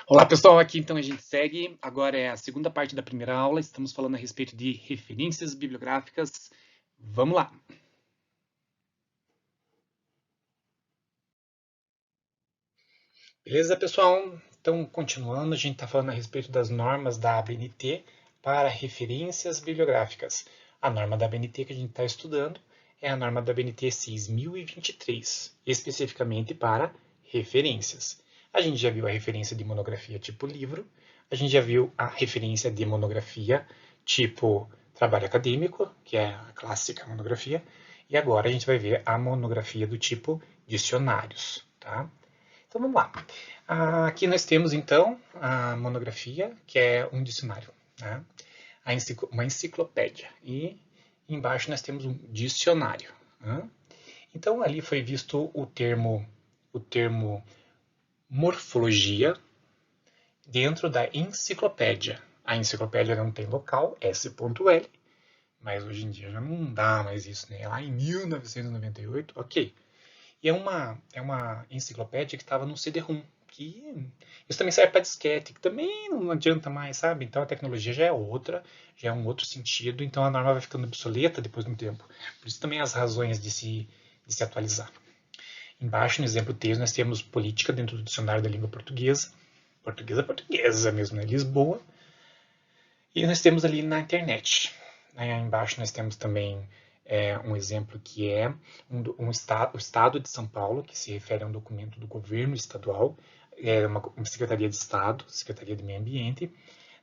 Olá pessoal, aqui então a gente segue. Agora é a segunda parte da primeira aula. Estamos falando a respeito de referências bibliográficas. Vamos lá! Beleza, pessoal? Então, continuando, a gente está falando a respeito das normas da ABNT para referências bibliográficas. A norma da ABNT que a gente está estudando é a norma da ABNT 6023, especificamente para referências. A gente já viu a referência de monografia tipo livro, a gente já viu a referência de monografia tipo trabalho acadêmico, que é a clássica monografia, e agora a gente vai ver a monografia do tipo dicionários, tá? Então vamos lá. Aqui nós temos então a monografia, que é um dicionário, né? Uma enciclopédia. E embaixo nós temos um dicionário. Né? Então ali foi visto o termo morfologia dentro da enciclopédia. A enciclopédia não tem local, S.L, mas hoje em dia já não dá mais isso, né? Lá em 1998, ok. E é uma enciclopédia que estava no CD-ROM, que isso também serve para disquete, que também não adianta mais, sabe? Então a tecnologia já é outra, já é um outro sentido, então a norma vai ficando obsoleta depois de um tempo. Por isso também as razões de se atualizar. Embaixo, no exemplo texto, nós temos política dentro do dicionário da língua portuguesa, portuguesa mesmo, né? Lisboa. E nós temos ali na internet. Aí embaixo nós temos também um exemplo que é o Estado de São Paulo, que se refere a um documento do governo estadual, uma Secretaria de Estado, Secretaria de Meio Ambiente,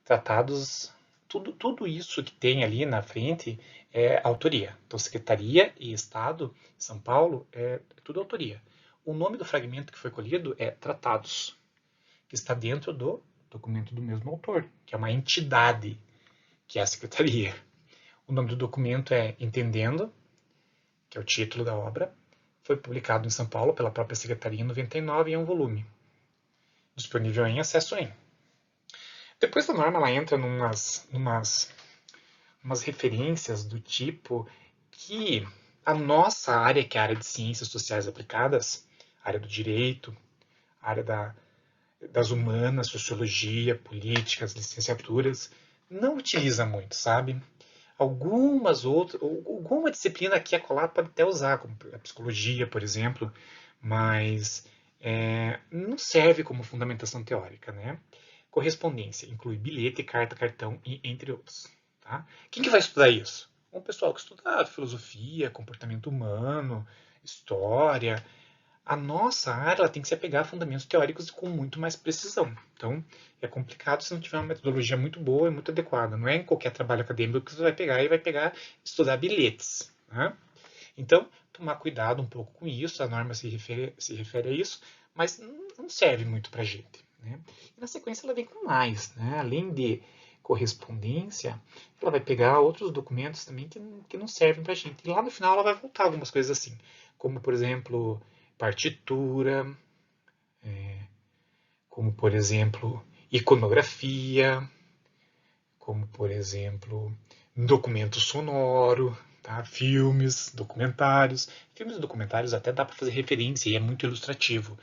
tratados, tudo isso que tem ali na frente é autoria. Então, Secretaria e Estado de São Paulo é tudo autoria. O nome do fragmento que foi colhido é Tratados, que está dentro do documento do mesmo autor, que é uma entidade, que é a Secretaria. O nome do documento é Entendendo, que é o título da obra. Foi publicado em São Paulo pela própria Secretaria em 99 e é um volume, disponível em acesso em. Depois da norma, ela entra umas referências do tipo que a nossa área, que é a área de ciências sociais aplicadas, a área do direito, a área das humanas, sociologia, políticas, licenciaturas, não utiliza muito, sabe? Alguma disciplina aqui a colar pode até usar, como a psicologia, por exemplo, mas não serve como fundamentação teórica, né? Correspondência inclui bilhete, carta, cartão e entre outros. Tá? Quem que vai estudar isso? Um pessoal que estuda filosofia, comportamento humano, história. A nossa área ela tem que se apegar a fundamentos teóricos com muito mais precisão. Então, é complicado se não tiver uma metodologia muito boa e muito adequada. Não é em qualquer trabalho acadêmico que você vai pegar estudar bilhetes. Né? Então, tomar cuidado um pouco com isso, a norma se refere a isso, mas não serve muito para a gente. Né? E na sequência ela vem com mais. Né? Além de correspondência, ela vai pegar outros documentos também que não servem para a gente. E lá no final ela vai voltar algumas coisas assim, como, por exemplo, partitura, como por exemplo iconografia, como por exemplo documento sonoro, tá? Filmes, documentários. Filmes e documentários até dá para fazer referência e é muito ilustrativo,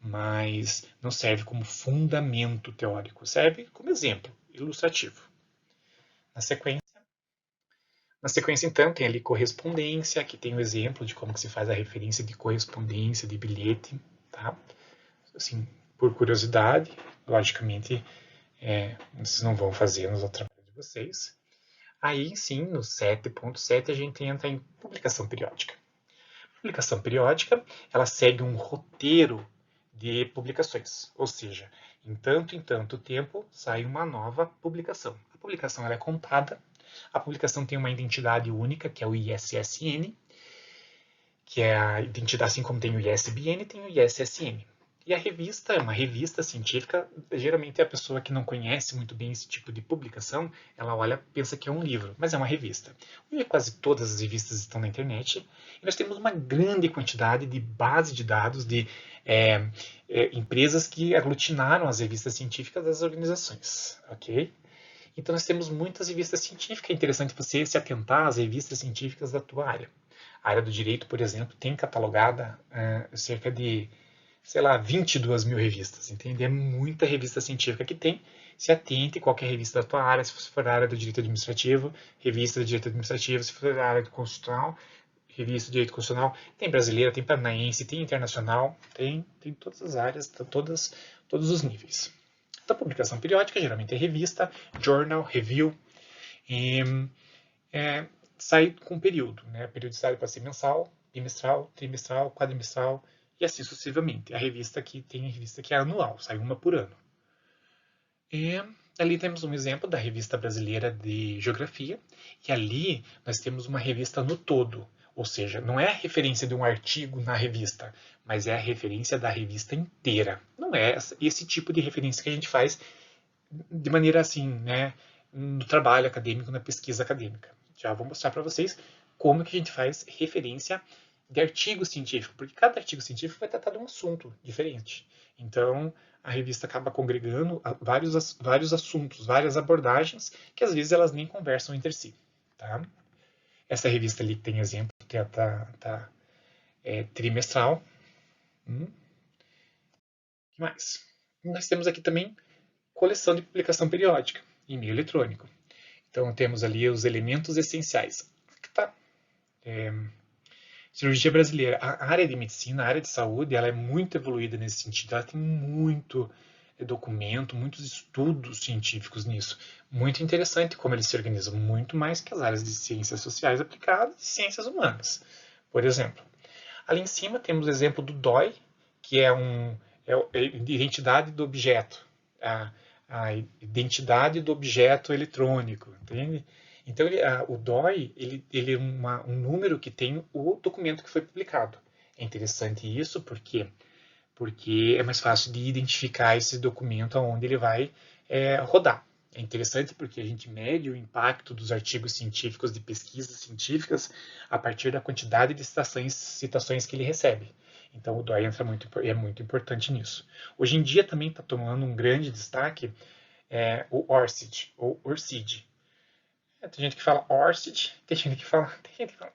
mas não serve como fundamento teórico, serve como exemplo ilustrativo. Na sequência, então, tem ali correspondência, que tem o exemplo de como que se faz a referência de correspondência, de bilhete, tá? Assim, por curiosidade, logicamente, vocês não vão fazer no trabalho de vocês. Aí, sim, no 7.7 a gente entra em publicação periódica. Publicação periódica, ela segue um roteiro de publicações, ou seja, em tanto tempo sai uma nova publicação. A publicação ela é contada, a publicação tem uma identidade única, que é o ISSN, que é a identidade, assim como tem o ISBN, tem o ISSN. E a revista é uma revista científica, geralmente a pessoa que não conhece muito bem esse tipo de publicação, ela olha pensa que é um livro, mas é uma revista. Hoje quase todas as revistas estão na internet, e nós temos uma grande quantidade de base de dados de empresas que aglutinaram as revistas científicas das organizações, ok? Então nós temos muitas revistas científicas, é interessante você se atentar às revistas científicas da tua área. A área do direito, por exemplo, tem catalogada cerca de sei lá, 22 mil revistas, entende? É muita revista científica que tem. Se atente qualquer revista da tua área, se for da área do direito administrativo, revista do direito administrativo, se for da área do constitucional, revista de direito constitucional, tem brasileira, tem paranaense, tem internacional, tem todas as áreas, todos os níveis. Da publicação periódica, geralmente é revista, journal, review, e sai com período, né? A periodicidade pode ser mensal, bimestral, trimestral, quadrimestral e assim sucessivamente. A revista aqui tem a revista que é anual, sai uma por ano. E ali temos um exemplo da Revista Brasileira de Geografia, e ali nós temos uma revista no todo, ou seja, não é a referência de um artigo na revista, mas é a referência da revista inteira. Não é esse tipo de referência que a gente faz de maneira assim, né, no trabalho acadêmico, na pesquisa acadêmica. Já vou mostrar para vocês como que a gente faz referência de artigo científico, porque cada artigo científico vai tratar de um assunto diferente. Então, a revista acaba congregando vários assuntos, várias abordagens, que às vezes elas nem conversam entre si. Tá? Essa revista ali tem exemplo, trimestral. O que mais? Nós temos aqui também coleção de publicação periódica, em meio eletrônico. Então, temos ali os elementos essenciais. Tá. Cirurgia brasileira. A área de medicina, a área de saúde, ela é muito evoluída nesse sentido. Ela tem muito documento, muitos estudos científicos nisso. Muito interessante como eles se organizam, muito mais que as áreas de ciências sociais aplicadas e ciências humanas. Por exemplo, ali em cima temos o exemplo do DOI, que é a identidade do objeto, a identidade do objeto eletrônico, entende? Então, o DOI ele é um número que tem o documento que foi publicado. É interessante isso porque é mais fácil de identificar esse documento aonde ele vai rodar. É interessante porque a gente mede o impacto dos artigos científicos, de pesquisas científicas, a partir da quantidade de citações que ele recebe. Então, o DOI é muito importante nisso. Hoje em dia também está tomando um grande destaque o ORCID, ou ORCID. Tem gente que fala ORCID, tem gente que fala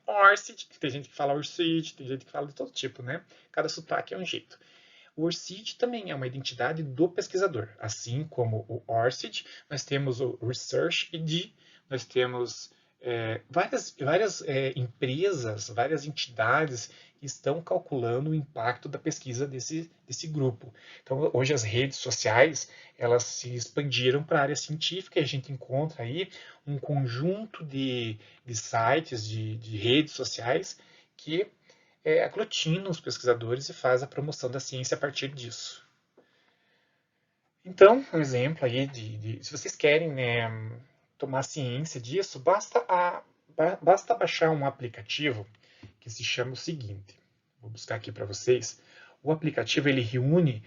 ORCID, tem gente que fala ORCID, tem gente que fala de todo tipo, né? Cada sotaque é um jeito. O ORCID também é uma identidade do pesquisador. Assim como o ORCID, nós temos o Research ID, nós temos várias empresas, várias entidades que estão calculando o impacto da pesquisa desse grupo. Então, hoje as redes sociais, elas se expandiram para a área científica e a gente encontra aí um conjunto de sites, de redes sociais que aglutina os pesquisadores e faz a promoção da ciência a partir disso. Então, um exemplo aí se vocês querem tomar ciência disso, basta baixar um aplicativo que se chama o seguinte. Vou buscar aqui para vocês. O aplicativo ele reúne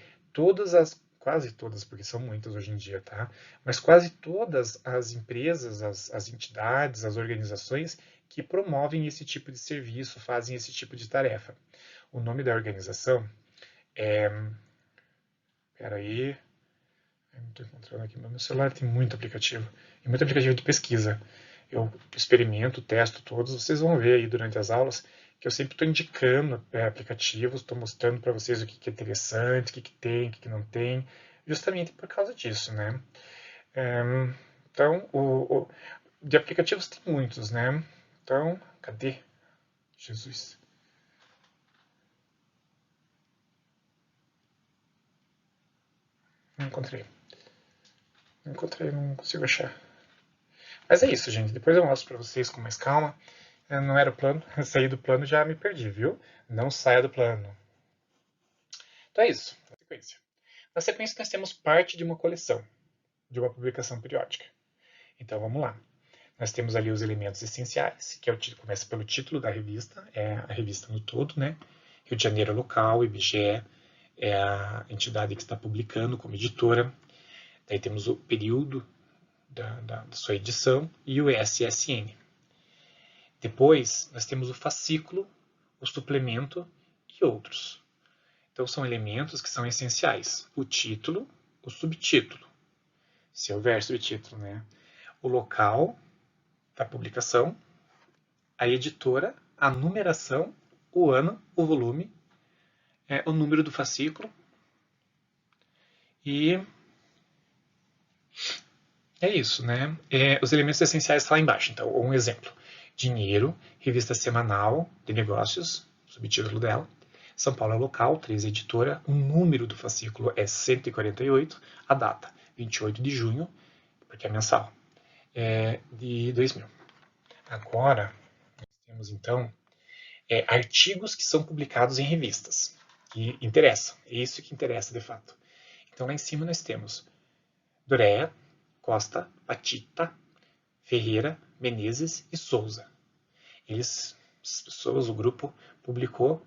quase todas, porque são muitas hoje em dia, tá? Mas quase todas as empresas, as entidades, as organizações que promovem esse tipo de serviço, fazem esse tipo de tarefa. O nome da organização é... Peraí... Eu não estou encontrando aqui, mas meu celular tem muito aplicativo. E muito aplicativo de pesquisa. Eu experimento, testo todos. Vocês vão ver aí durante as aulas que eu sempre estou indicando aplicativos, estou mostrando para vocês o que é interessante, o que tem, o que não tem, justamente por causa disso, né? Então, de aplicativos tem muitos, né? Então, cadê? Jesus. Não encontrei. Não encontrei, não consigo achar. Mas é isso, gente. Depois eu mostro para vocês com mais calma. Não era o plano. Saí do plano já me perdi, viu? Não saia do plano. Então é isso. Na sequência. Na sequência nós temos parte de uma coleção, de uma publicação periódica. Então vamos lá. Nós temos ali os elementos essenciais, que começa pelo título da revista, é a revista no todo, né? Rio de Janeiro local, IBGE é a entidade que está publicando como editora. Daí temos o período da sua edição e o SSN. Depois, nós temos o fascículo, o suplemento e outros. Então, são elementos que são essenciais. O título, o subtítulo, se houver subtítulo, né? O local da publicação, a editora, a numeração, o ano, o volume, o número do fascículo e é isso, né? Os elementos essenciais estão lá embaixo. Então, um exemplo. Dinheiro, revista semanal de negócios, subtítulo dela. São Paulo é local, 3 editora. O número do fascículo é 148. A data, 28 de junho, porque é mensal, de 2000. Agora, nós temos então artigos que são publicados em revistas, que interessam. É isso que interessa de fato. Então, lá em cima nós temos Dorea, Costa, Patita, Ferreira, Menezes e Souza. As pessoas, o grupo, publicou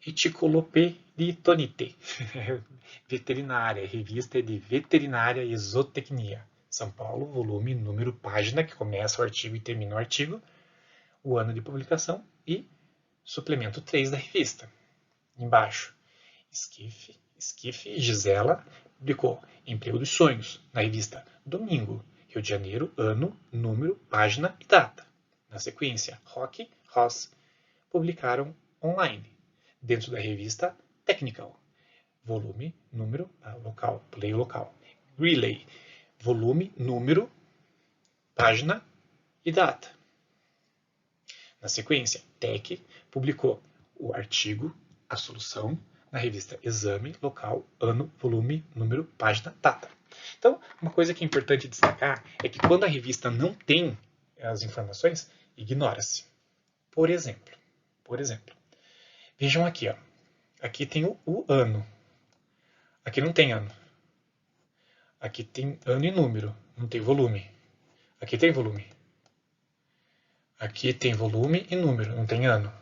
Reticuloperitonite, veterinária, revista de veterinária e zootecnia. São Paulo, volume, número, página, que começa o artigo e termina o artigo, o ano de publicação e suplemento 3 da revista. Embaixo, Esquife Gisela publicou Emprego dos Sonhos, na revista Domingo, Rio de Janeiro, ano, número, página e data. Na sequência, Roque, Ross publicaram online, dentro da revista Technical, volume, número, local, play local. Relay, volume, número, página e data. Na sequência, Tech publicou o artigo, a solução, na revista Exame, local, ano, volume, número, página, data. Então, uma coisa que é importante destacar é que quando a revista não tem as informações, ignora-se. Por exemplo, vejam aqui, ó. Aqui tem o ano. Aqui não tem ano. Aqui tem ano e número, não tem volume. Aqui tem volume. Aqui tem volume e número, não tem ano.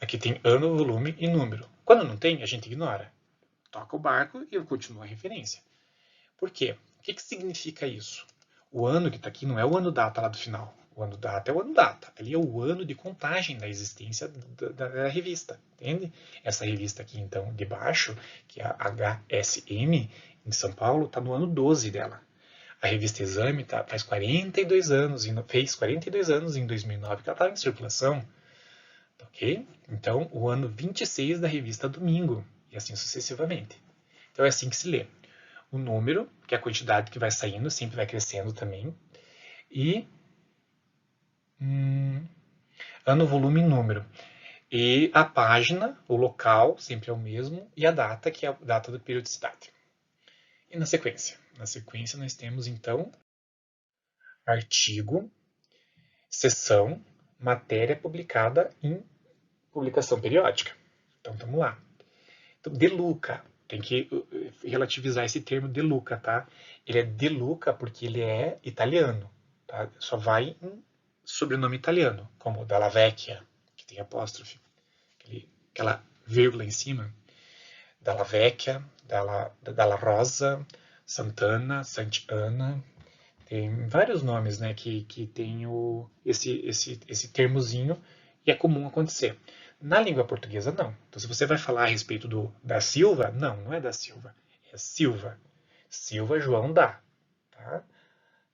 Aqui tem ano, volume e número. Quando não tem, a gente ignora. Toca o barco e eu continuo a referência. Por quê? O que significa isso? O ano que está aqui não é o ano data lá do final. O ano data é o ano data. Ali é o ano de contagem da existência da revista. Entende? Essa revista aqui, então, de baixo, que é a HSM, em São Paulo, está no ano 12 dela. A revista Exame faz 42 anos, fez 42 anos em 2009 que ela estava em circulação. Ok? Então, o ano 26 da revista Domingo, e assim sucessivamente. Então, é assim que se lê. O número, que é a quantidade que vai saindo, sempre vai crescendo também. E ano, volume e número. E a página, o local, sempre é o mesmo, e a data, que é a data da periodicidade. E na sequência? Na sequência nós temos, então, artigo, seção, matéria publicada em publicação periódica. Então, vamos lá. Então, De Luca, tem que relativizar esse termo De Luca, tá? Ele é De Luca porque ele é italiano, tá? Só vai em sobrenome italiano, como Dalla Vecchia, que tem apóstrofe, aquela vírgula em cima. Dalla Vecchia, Dalla Rosa, Sant'Anna, Sant'Anna. Tem vários nomes, né, que tem esse termozinho e é comum acontecer. Na língua portuguesa, não. Então, se você vai falar a respeito da Silva, não é da Silva, é Silva. Silva João dá. Tá?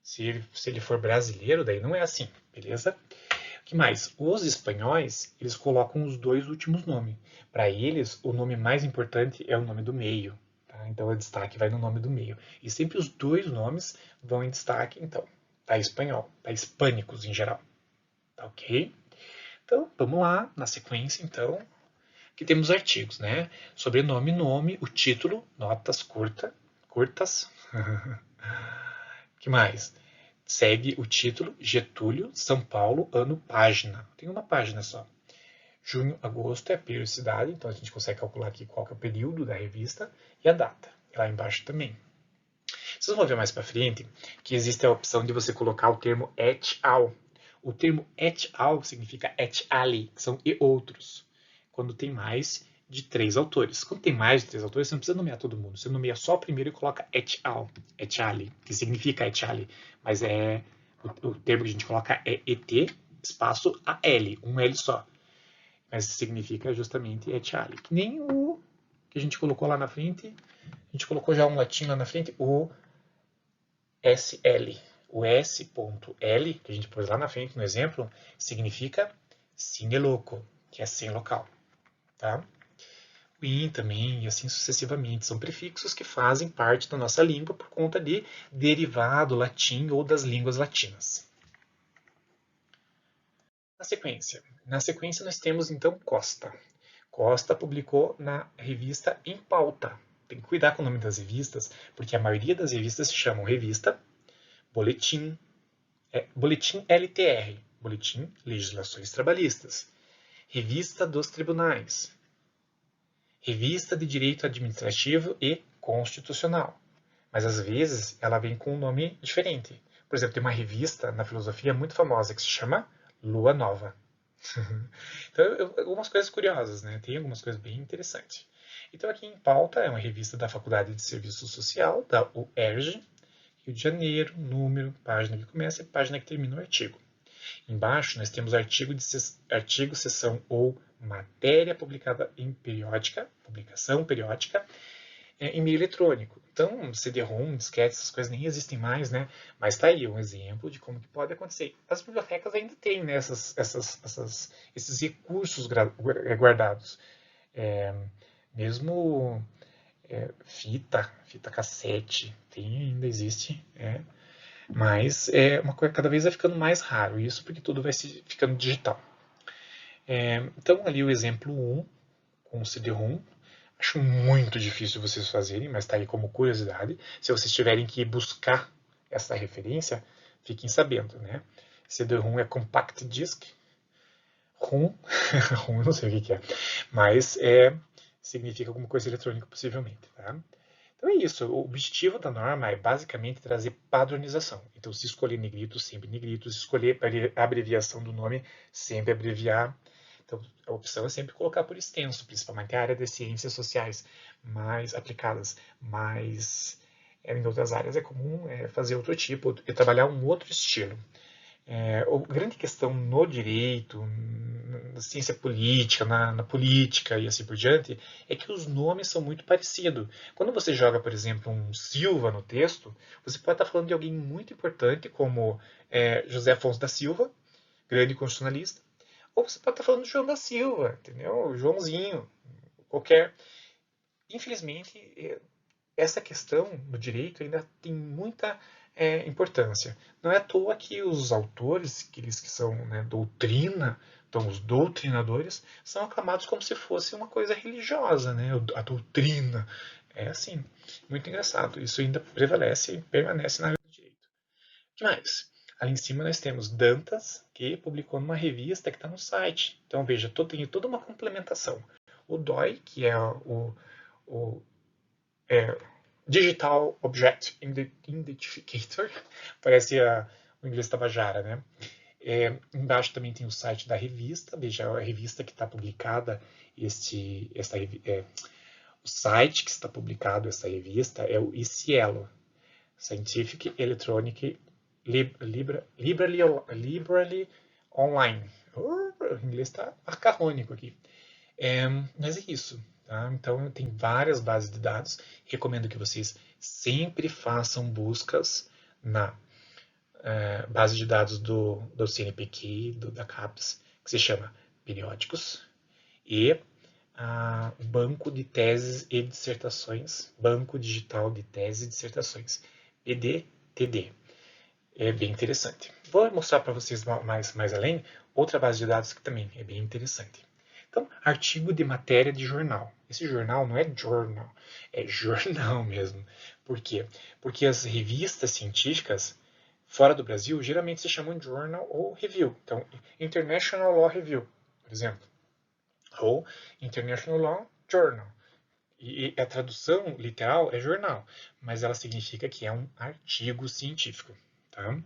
Se ele for brasileiro, daí não é assim, beleza? O que mais? Os espanhóis, eles colocam os dois últimos nomes. Para eles, o nome mais importante é o nome do meio. Tá? Então, o destaque vai no nome do meio. E sempre os dois nomes vão em destaque, então. Tá espanhol, tá hispânicos em geral. Tá ok? Então, vamos lá, na sequência, então. Aqui temos artigos, né? Sobrenome, nome, o título, notas curtas. Que mais? Segue o título, Getúlio, São Paulo, ano, página. Tem uma página só. Junho, agosto é a periodicidade, então a gente consegue calcular aqui qual que é o período da revista e a data. Lá embaixo também. Vocês vão ver mais para frente que existe a opção de você colocar o termo et al. O termo et al significa et ali, que são e outros. Quando tem mais de 3 autores. Quando tem mais de 3 autores, você não precisa nomear todo mundo. Você nomeia só o primeiro e coloca et al, et ali, que significa et ali. Mas o termo que a gente coloca é et, espaço a L, um L só. Mas significa justamente et ali. Que nem o que a gente colocou lá na frente. A gente colocou já um latim lá na frente, o SL. O S.L, que a gente pôs lá na frente no exemplo, significa sine loco, que é sem local. Tá? o in também, e assim sucessivamente. São prefixos que fazem parte da nossa língua por conta de derivado latim ou das línguas latinas. Na sequência nós temos então Costa. Costa publicou na revista Em Pauta. Tem que cuidar com o nome das revistas, porque a maioria das revistas se chamam revista, boletim, boletim LTR, Boletim Legislações Trabalhistas, Revista dos Tribunais, Revista de Direito Administrativo e Constitucional. Mas às vezes ela vem com um nome diferente. Por exemplo, tem uma revista na filosofia muito famosa que se chama Lua Nova. Então, algumas coisas curiosas, né? Tem algumas coisas bem interessantes. Então, aqui em pauta é uma revista da Faculdade de Serviço Social, da UERJ, Rio de Janeiro, número, página que começa e página que termina o artigo. Embaixo nós temos artigo, seção ou matéria publicada em periódica, publicação periódica, em meio eletrônico. Então, CD-ROM, disquete, essas coisas nem existem mais, né? Mas está aí um exemplo de como que pode acontecer. As bibliotecas ainda têm, né, esses recursos guardados. Mesmo fita cassete, ainda existe, mas uma coisa cada vez vai ficando mais raro, isso porque tudo vai ficando digital. Então, ali o exemplo 1, com o CD-ROM, acho muito difícil vocês fazerem, mas está aí como curiosidade. Se vocês tiverem que buscar essa referência, fiquem sabendo, né? CD-ROM é Compact Disc. ROM, ROM eu não sei o que é, mas significa alguma coisa eletrônica possivelmente, tá? Então é isso, o objetivo da norma é basicamente trazer padronização. Então, se escolher negrito, sempre negrito, se escolher a abreviação do nome, sempre abreviar. Então, a opção é sempre colocar por extenso, principalmente a área das ciências sociais mais aplicadas, mas em outras áreas é comum fazer outro tipo, trabalhar um outro estilo. A grande questão no direito, na ciência política, na política e assim por diante, é que os nomes são muito parecidos. Quando você joga, por exemplo, um Silva no texto, você pode estar falando de alguém muito importante, como José Afonso da Silva, grande constitucionalista, ou você pode estar falando de João da Silva, entendeu? Joãozinho, qualquer. Infelizmente, essa questão do direito ainda tem muita importância. Não é à toa que os autores, aqueles que são doutrina, então os doutrinadores, são aclamados como se fosse uma coisa religiosa, né? A doutrina. É assim, muito engraçado. Isso ainda prevalece e permanece na área do direito. O que mais? Ali em cima nós temos Dantas, que publicou numa revista que está no site. Então veja, tem toda uma complementação. O DOI, que é o Digital Object Identificator, parece o inglês Tabajara, né? Embaixo também tem o site da revista, veja a revista que está publicada, o site que está publicado essa revista é o ICIELO, Scientific Electronic Library Online. O inglês está arcaônico aqui. Mas é isso. Tá? Então, tem várias bases de dados. Recomendo que vocês sempre façam buscas na base de dados do CNPq, da CAPES, que se chama Periódicos, e Banco de Teses e Dissertações, Banco Digital de Teses e Dissertações, BDTD. É bem interessante. Vou mostrar para vocês mais além outra base de dados que também é bem interessante. Então, artigo de matéria de jornal. Esse jornal não é journal, é jornal mesmo. Por quê? Porque as revistas científicas fora do Brasil geralmente se chamam de journal ou review. Então, International Law Review, por exemplo, ou International Law Journal. E a tradução literal é jornal, mas ela significa que é um artigo científico. Tá?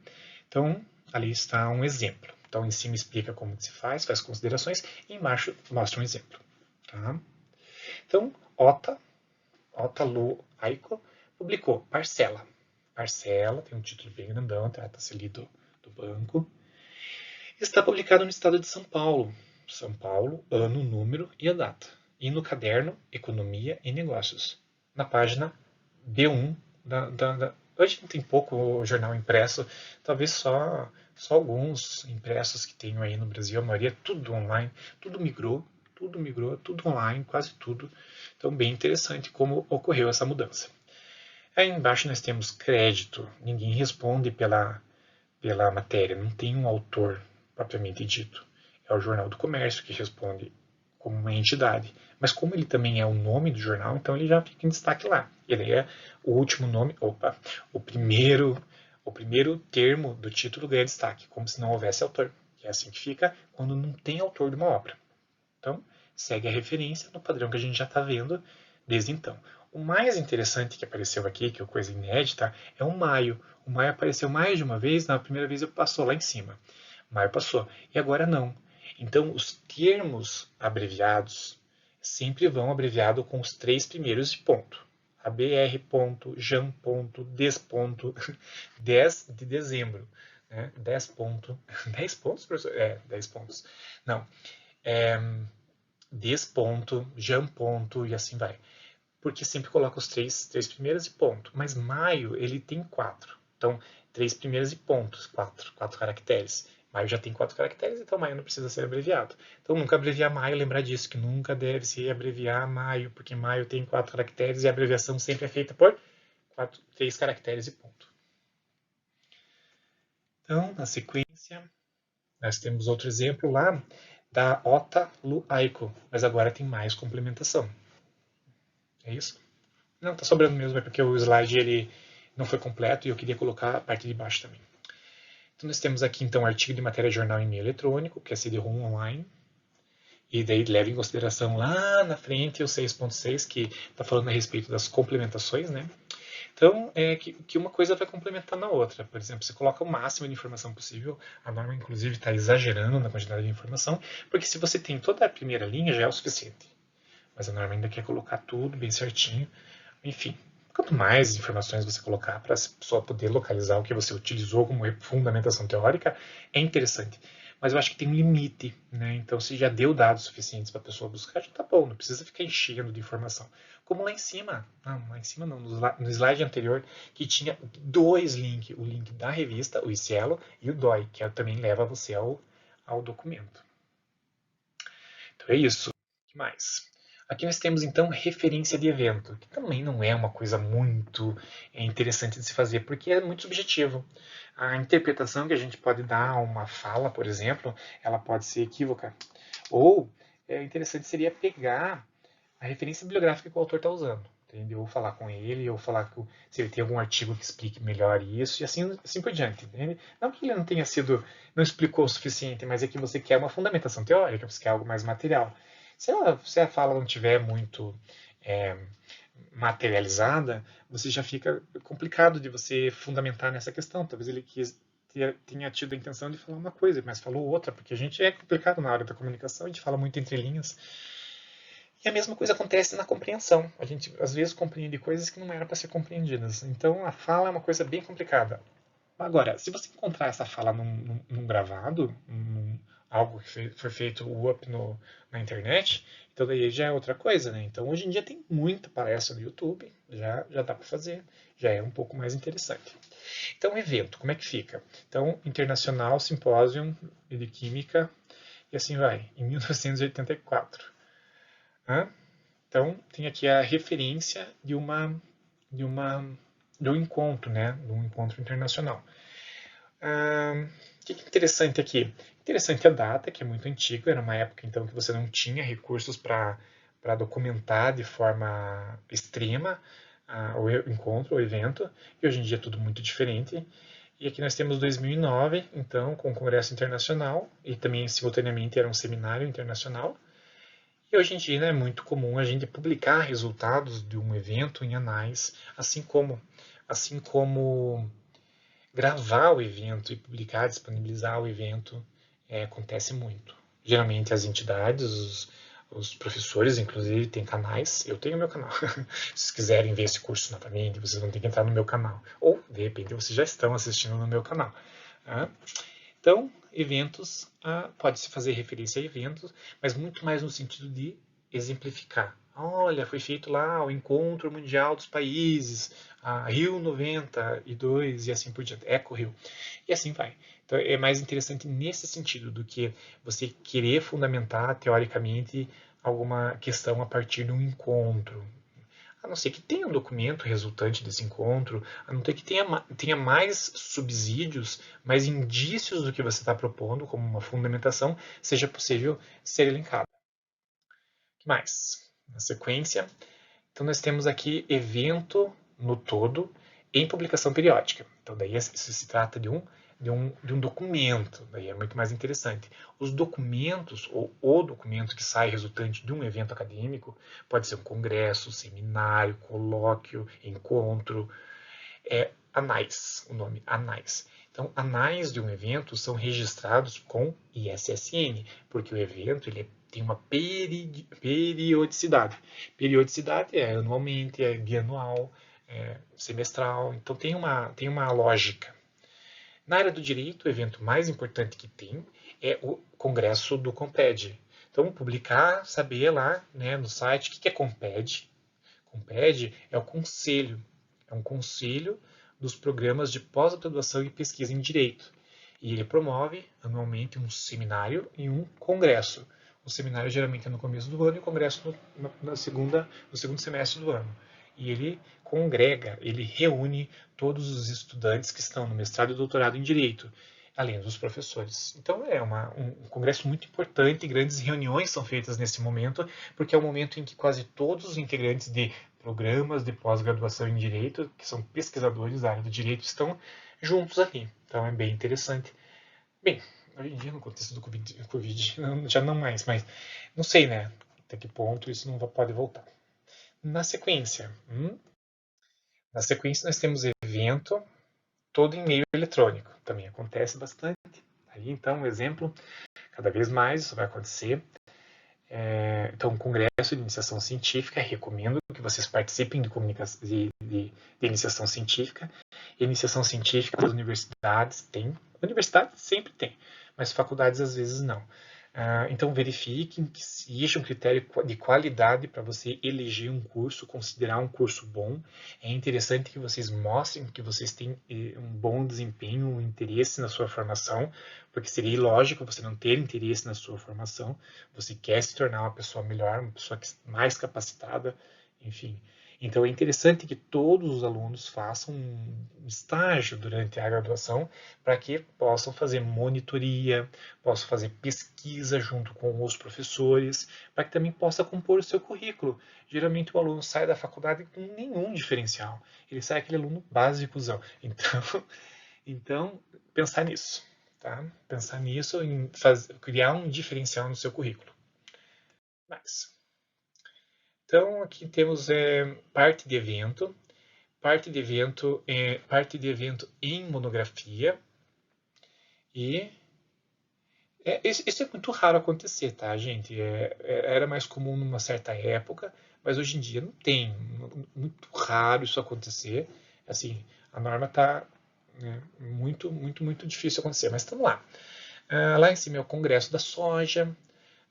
Então, ali está um exemplo. Então, em cima explica como se faz considerações, e embaixo mostra um exemplo. Tá? Então, Ota Lu Aiko, publicou Parcela. Parcela, tem um título bem grandão, trata-se ali do banco. Está publicado no estado de São Paulo. São Paulo, ano, número e a data. E no caderno Economia e Negócios, na página B1 Hoje não tem pouco jornal impresso, talvez só alguns impressos que tenham aí no Brasil, a maioria é tudo online, tudo migrou tudo migrou, tudo online, quase tudo. Então, bem interessante como ocorreu essa mudança. Aí embaixo nós temos crédito. Ninguém responde pela matéria, não tem um autor propriamente dito. É o Jornal do Comércio que responde como uma entidade. Mas como ele também é o nome do jornal, então ele já fica em destaque lá. Ele é o último nome, o primeiro termo do título ganha destaque, como se não houvesse autor. Que é assim que fica quando não tem autor de uma obra. Então, segue a referência no padrão que a gente já está vendo desde então. O mais interessante que apareceu aqui, que é coisa inédita, é o maio. O maio apareceu mais de uma vez, na primeira vez ele passou lá em cima. Maio passou, e agora não. Então, os termos abreviados sempre vão abreviado com os 3 primeiros de ponto. ABR ponto, JAM ponto, DES ponto, 10 de dezembro. Né? 10 ponto. 10 pontos, professor? 10 pontos. Não. DES ponto, JAM ponto e assim vai. Porque sempre coloca os três primeiros e ponto. Mas maio, ele tem 4. Então, 3 primeiros e pontos, 4 caracteres. Maio já tem 4 caracteres, então maio não precisa ser abreviado. Então, nunca abreviar maio, lembrar disso, que nunca deve se abreviar maio, porque maio tem 4 caracteres e a abreviação sempre é feita por 3 caracteres e ponto. Então, na sequência, nós temos outro exemplo lá da Ota Luaico, mas agora tem mais complementação. É isso? Não, tá sobrando mesmo, é porque o slide ele não foi completo e eu queria colocar a parte de baixo também. Então nós temos aqui então artigo de matéria jornal em meio eletrônico, que é CD-ROM online, e daí leva em consideração lá na frente o 6.6, que está falando a respeito das complementações, né? Então, é que uma coisa vai complementando a outra. Por exemplo, você coloca o máximo de informação possível, a norma inclusive está exagerando na quantidade de informação, porque se você tem toda a primeira linha já é o suficiente. Mas a norma ainda quer colocar tudo bem certinho. Enfim, quanto mais informações você colocar para a pessoa poder localizar o que você utilizou como fundamentação teórica, é interessante. Mas eu acho que tem um limite, né? Então, se já deu dados suficientes para a pessoa buscar, já tá bom, não precisa ficar enchendo de informação. Como lá em cima, no slide anterior, que tinha 2 links, o link da revista, o ICELO, e o DOI, que também leva você ao documento. Então é isso. O que mais? Aqui nós temos então referência de evento, que também não é uma coisa muito interessante de se fazer, porque é muito subjetivo. A interpretação que a gente pode dar a uma fala, por exemplo, ela pode ser equívoca. Ou interessante seria pegar a referência bibliográfica que o autor está usando, entendeu? Ou falar com ele, ou falar se ele tem algum artigo que explique melhor isso, e assim por diante, entende? Não que ele não explicou o suficiente, mas é que você quer uma fundamentação teórica, você quer algo mais material. Se a fala não tiver muito materializada, você já fica complicado de você fundamentar nessa questão. Talvez ele tenha tido a intenção de falar uma coisa, mas falou outra, porque a gente é complicado na hora da comunicação, a gente fala muito entre linhas. E a mesma coisa acontece na compreensão. A gente, às vezes, compreende coisas que não eram para ser compreendidas. Então, a fala é uma coisa bem complicada. Agora, se você encontrar essa fala num gravado, algo que foi feito na internet, então daí já é outra coisa, né? Então, hoje em dia tem muita palestra no YouTube, já dá para fazer, já é um pouco mais interessante. Então, evento, como é que fica? Então, Internacional Symposium de Química, e assim vai, em 1984. Então, tem aqui a referência de um encontro, né? De um encontro internacional. O que é interessante aqui? Interessante a data, que é muito antiga, era uma época então que você não tinha recursos para documentar de forma extrema o encontro, o evento, e hoje em dia é tudo muito diferente. E aqui nós temos 2009, então, com o Congresso Internacional, e também simultaneamente era um seminário internacional. E hoje em dia é muito comum a gente publicar resultados de um evento em anais, assim como gravar o evento e publicar, disponibilizar o evento, acontece muito. Geralmente as entidades, os professores, inclusive, têm canais. Eu tenho meu canal. Se vocês quiserem ver esse curso novamente, vocês vão ter que entrar no meu canal. Ou, de repente, vocês já estão assistindo no meu canal. Então, eventos, pode-se fazer referência a eventos, mas muito mais no sentido de exemplificar. Olha, foi feito lá o Encontro Mundial dos Países, a Rio 92 e assim por diante, Eco Rio. E assim vai. Então é mais interessante nesse sentido do que você querer fundamentar teoricamente alguma questão a partir de um encontro. A não ser que tenha um documento resultante desse encontro, a não ser que tenha mais subsídios, mais indícios do que você está propondo como uma fundamentação, seja possível ser elencado. O que mais? Na sequência, então nós temos aqui evento no todo em publicação periódica. Então daí isso se trata de um documento, daí é muito mais interessante. Os documentos, ou o documento que sai resultante de um evento acadêmico, pode ser um congresso, seminário, colóquio, encontro, anais, o nome anais. Então, anais de um evento são registrados com ISSN, porque o evento tem uma periodicidade. Periodicidade é anualmente, é bianual, é semestral, então tem uma lógica. Na área do direito, o evento mais importante que tem é o congresso do Comped. Então, publicar, saber lá, né, no site o que é Comped. Comped é o conselho, é um conselho dos programas de pós-graduação e pesquisa em direito. E ele promove anualmente um seminário e um congresso. O seminário geralmente é no começo do ano e o congresso no segundo semestre do ano. E ele congrega, ele reúne todos os estudantes que estão no mestrado e doutorado em direito, além dos professores. Então é um congresso muito importante, grandes reuniões são feitas nesse momento, porque é o momento em que quase todos os integrantes de programas de pós-graduação em direito, que são pesquisadores da área do direito, estão juntos ali. Então é bem interessante. Bem, hoje em dia, no contexto do Covid já não mais, mas não sei, né? Até que ponto isso não pode voltar. Na sequência, nós temos evento todo em meio eletrônico. Também acontece bastante. Aí, então, um exemplo, cada vez mais isso vai acontecer. Então, um congresso de iniciação científica, recomendo que vocês participem de iniciação científica. Iniciação científica das universidades tem. Universidades sempre tem, mas faculdades às vezes não. Então, verifiquem que existe um critério de qualidade para você eleger um curso, considerar um curso bom. É interessante que vocês mostrem que vocês têm um bom desempenho, um interesse na sua formação, porque seria ilógico você não ter interesse na sua formação. Você quer se tornar uma pessoa melhor, uma pessoa mais capacitada, enfim. Então, é interessante que todos os alunos façam um estágio durante a graduação para que possam fazer monitoria, possam fazer pesquisa junto com os professores, para que também possa compor o seu currículo. Geralmente, o aluno sai da faculdade com nenhum diferencial. Ele sai aquele aluno básicozão. Então pensar nisso. Tá? Pensar nisso em criar um diferencial no seu currículo. Então, aqui temos parte de evento em monografia, e isso é muito raro acontecer, tá, gente? Era mais comum numa certa época, mas hoje em dia não tem, muito raro isso acontecer. Assim, a norma está muito, muito, muito difícil acontecer, mas estamos lá. Lá em cima é o Congresso da Soja.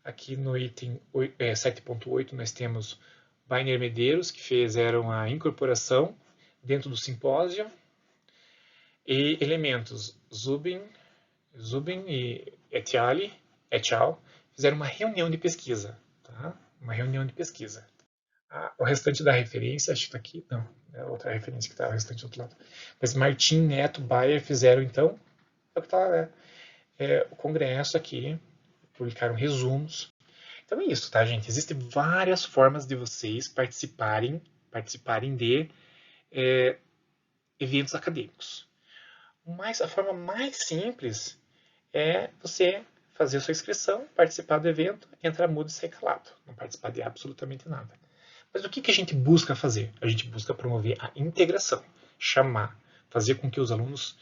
Aqui no item 7.8 nós temos Bainer Medeiros, que fizeram a incorporação dentro do simpósio, e elementos Zubin e et al. Fizeram uma reunião de pesquisa. Tá? Uma reunião de pesquisa. O restante da referência, acho que está aqui, não, é outra referência que está o restante do outro lado. Mas Martim, Neto, Bayer fizeram, então, é o que está o congresso aqui, publicaram resumos. Então é isso, tá, gente? Existem várias formas de vocês participarem de eventos acadêmicos. Mas a forma mais simples é você fazer a sua inscrição, participar do evento, entrar mudo e sair calado. Não participar de absolutamente nada. Mas o que a gente busca fazer? A gente busca promover a integração, chamar, fazer com que os alunos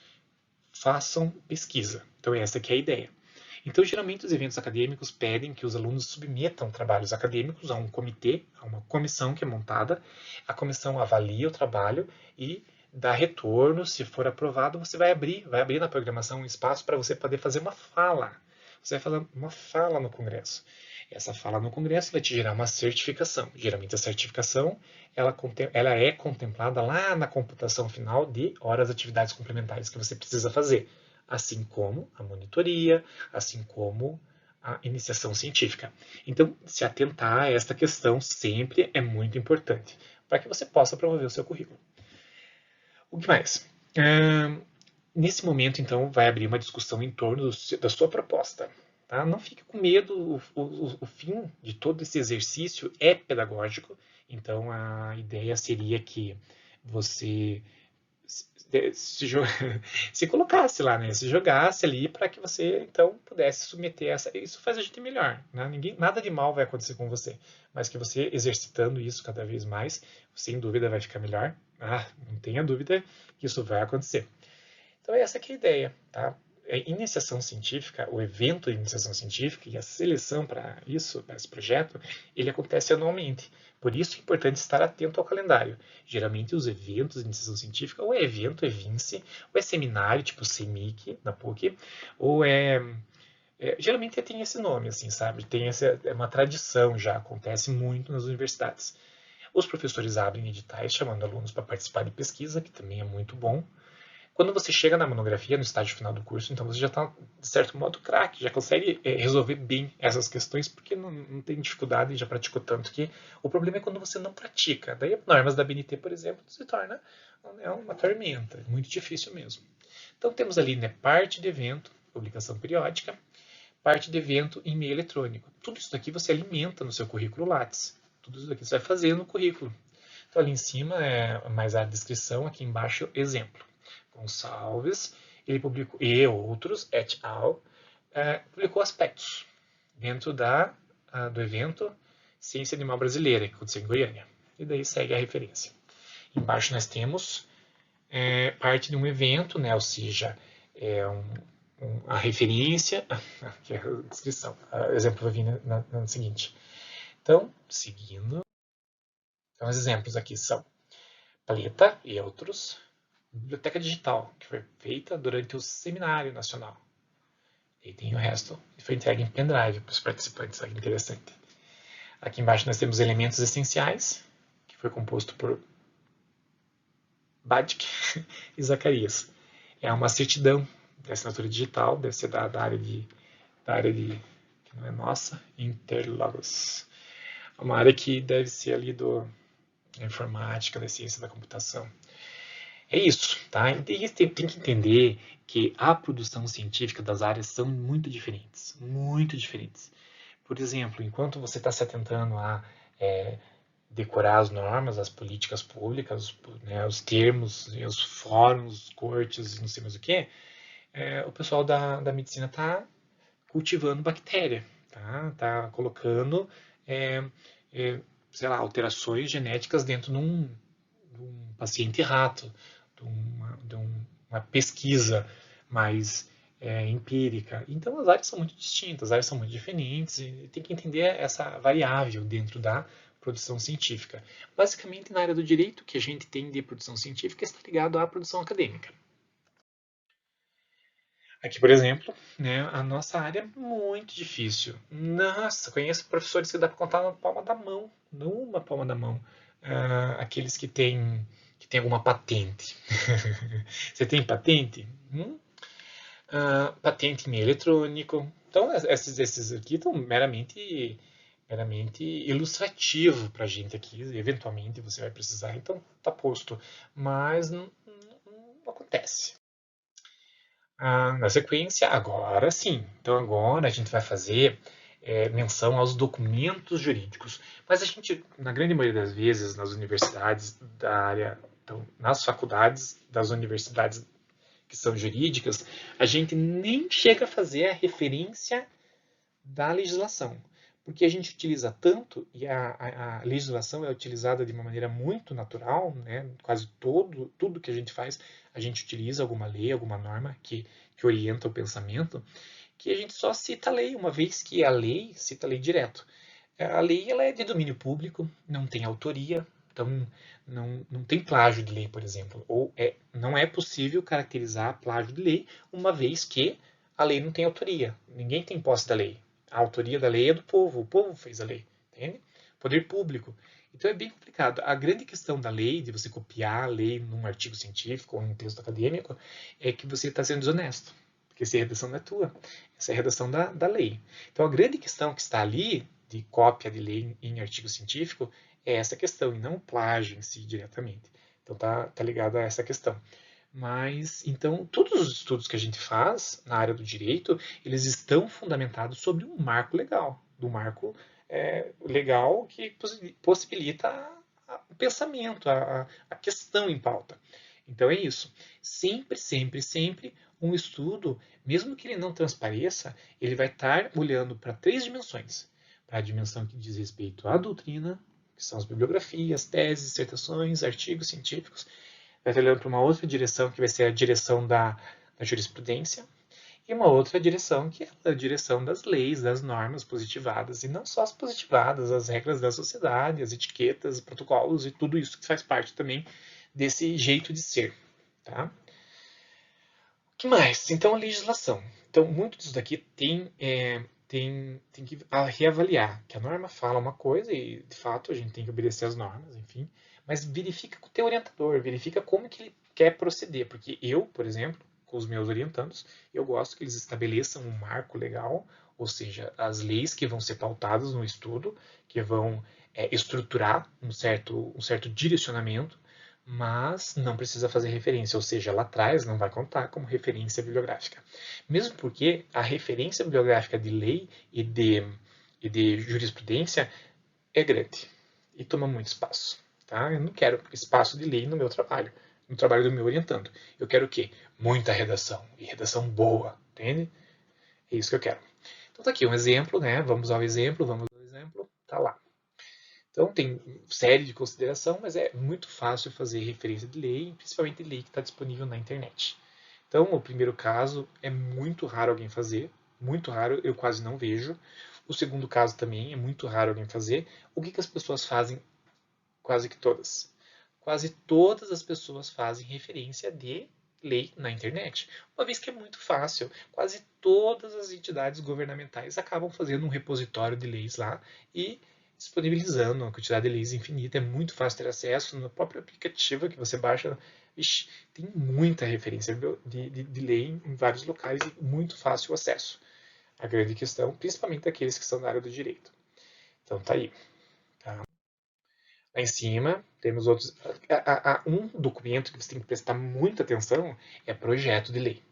façam pesquisa. Então essa aqui é a ideia. Então, geralmente, os eventos acadêmicos pedem que os alunos submetam trabalhos acadêmicos a um comitê, a uma comissão que é montada. A comissão avalia o trabalho e dá retorno. Se for aprovado, você vai abrir na programação um espaço para você poder fazer uma fala. Você vai fazer uma fala no congresso. Essa fala no congresso vai te gerar uma certificação. Geralmente, a certificação ela é contemplada lá na computação final de horas de atividades complementares que você precisa fazer, assim como a monitoria, assim como a iniciação científica. Então, se atentar a esta questão sempre é muito importante, para que você possa promover o seu currículo. O que mais? Nesse momento, então, vai abrir uma discussão em torno da sua proposta. Tá? Não fique com medo, o fim de todo esse exercício é pedagógico, então a ideia seria que você se colocasse lá, né? Se jogasse ali para que você então pudesse submeter essa. Isso faz a gente melhor, né? Nada de mal vai acontecer com você, mas que você exercitando isso cada vez mais, sem dúvida vai ficar melhor. Não tenha dúvida que isso vai acontecer. Então essa que é a ideia, tá? Iniciação científica, o evento de iniciação científica e a seleção para isso, para esse projeto, ele acontece anualmente. Por isso é importante estar atento ao calendário. Geralmente os eventos de iniciação científica, ou é evento, é Vince, ou é seminário, tipo CEMIC, na PUC, ou geralmente tem esse nome, assim, sabe? É uma tradição já, acontece muito nas universidades. Os professores abrem editais chamando alunos para participar de pesquisa, que também é muito bom. Quando você chega na monografia, no estágio final do curso, então você já está, de certo modo, craque, já consegue resolver bem essas questões, porque não tem dificuldade, já praticou tanto que o problema é quando você não pratica. Daí, as normas da BNT, por exemplo, se torna uma tormenta, muito difícil mesmo. Então, temos ali parte de evento, publicação periódica, parte de evento em meio eletrônico. Tudo isso daqui você alimenta no seu currículo Lattes. Tudo isso daqui você vai fazer no currículo. Então, ali em cima é mais a descrição, aqui embaixo, exemplo. Gonçalves, ele publicou, e outros, et al., publicou aspectos dentro do evento Ciência Animal Brasileira, que aconteceu em Goiânia. E daí segue a referência. Embaixo nós temos parte de um evento, né, ou seja, a referência, que é a descrição. O exemplo vai vir na seguinte. Então, seguindo. Então, os exemplos aqui são Paleta e outros, biblioteca digital, que foi feita durante o Seminário Nacional. E tem o resto, que foi entregue em pendrive para os participantes, olha que interessante. Aqui embaixo nós temos elementos essenciais, que foi composto por Badic e Zacarias. É uma certidão de assinatura digital, deve ser da área de que não é nossa, Interlagos. É uma área que deve ser ali da informática, da ciência da computação. É isso, tá? Tem que entender que a produção científica das áreas são muito diferentes, muito diferentes. Por exemplo, enquanto você está se atentando a decorar as normas, as políticas públicas, né, os termos, os fóruns, os cortes, não sei mais o que, o pessoal da medicina está cultivando bactéria, tá colocando, sei lá, alterações genéticas dentro de um paciente rato, de uma pesquisa mais empírica. Então as áreas são muito distintas, as áreas são muito diferentes, e tem que entender essa variável dentro da produção científica. Basicamente, na área do direito, o que a gente tem de produção científica está ligado à produção acadêmica. Aqui, por exemplo, né, a nossa área é muito difícil. Nossa, conheço professores que dá para contar na palma da mão, numa palma da mão. Aqueles que têm alguma patente. Você tem patente? Patente em meio eletrônico. Então, esses aqui estão meramente ilustrativo para a gente aqui. Eventualmente você vai precisar, então está posto. Mas não acontece. Na sequência, agora sim. Então agora a gente vai fazer menção aos documentos jurídicos. Mas a gente, na grande maioria das vezes, nas universidades da área, então, nas faculdades das universidades que são jurídicas, a gente nem chega a fazer a referência da legislação. Porque a gente utiliza tanto, e a legislação é utilizada de uma maneira muito natural, né? Quase tudo que a gente faz, a gente utiliza alguma lei, alguma norma que orienta o pensamento, que a gente só cita a lei, uma vez que a lei cita a lei direto. A lei ela é de domínio público, não tem autoria, então não tem plágio de lei, por exemplo. Ou não é possível caracterizar plágio de lei, uma vez que a lei não tem autoria. Ninguém tem posse da lei. A autoria da lei é do povo, o povo fez a lei, entende? Poder público. Então é bem complicado. A grande questão da lei, de você copiar a lei num artigo científico ou num texto acadêmico, é que você está sendo desonesto. porque essa redação não é tua, essa é a redação da lei. Então a grande questão que está ali, de cópia de lei em artigo científico, é essa questão, e não o plágio em si diretamente. Então tá ligado a essa questão. Mas, então, todos os estudos que a gente faz na área do direito, eles estão fundamentados sobre um marco legal, do marco legal que possibilita o pensamento, a questão em pauta. Então é isso. Sempre, sempre, sempre um estudo, mesmo que ele não transpareça, ele vai estar olhando para três dimensões. Para a dimensão que diz respeito à doutrina, que são as bibliografias, teses, dissertações, artigos científicos. Vai estar olhando para uma outra direção, que vai ser a direção da jurisprudência, e uma outra direção, que é a direção das leis, das normas positivadas, e não só as positivadas, as regras da sociedade, as etiquetas, protocolos e tudo isso que faz parte também desse jeito de ser. Tá? O que mais? Então, a legislação. Então, muito disso daqui tem que reavaliar, que a norma fala uma coisa e, de fato, a gente tem que obedecer às normas, enfim, mas verifica com o teu orientador, verifica como que ele quer proceder, porque eu, por exemplo, com os meus orientandos, eu gosto que eles estabeleçam um marco legal, ou seja, as leis que vão ser pautadas no estudo, que vão estruturar um certo direcionamento, mas não precisa fazer referência, ou seja, lá atrás não vai contar como referência bibliográfica. Mesmo porque a referência bibliográfica de lei e de jurisprudência é grande e toma muito espaço. Tá? Eu não quero espaço de lei no meu trabalho, no trabalho do meu orientando. Eu quero o quê? Muita redação, e redação boa, entende? É isso que eu quero. Então tá aqui um exemplo, né? Vamos ao exemplo, tá lá. Então tem série de consideração, mas é muito fácil fazer referência de lei, principalmente lei que está disponível na internet. Então, o primeiro caso é muito raro alguém fazer, muito raro, eu quase não vejo. O segundo caso também é muito raro alguém fazer. O que as pessoas fazem? Quase que todas. Quase todas as pessoas fazem referência de lei na internet. Uma vez que é muito fácil, quase todas as entidades governamentais acabam fazendo um repositório de leis lá e disponibilizando uma quantidade de leis infinita. É muito fácil ter acesso no próprio aplicativo que você baixa. Ixi, tem muita referência de lei em vários locais e muito fácil o acesso. A grande questão, principalmente aqueles que são da área do direito. Então tá aí. Tá? Lá em cima, temos outros. Um documento que você tem que prestar muita atenção é projeto de lei.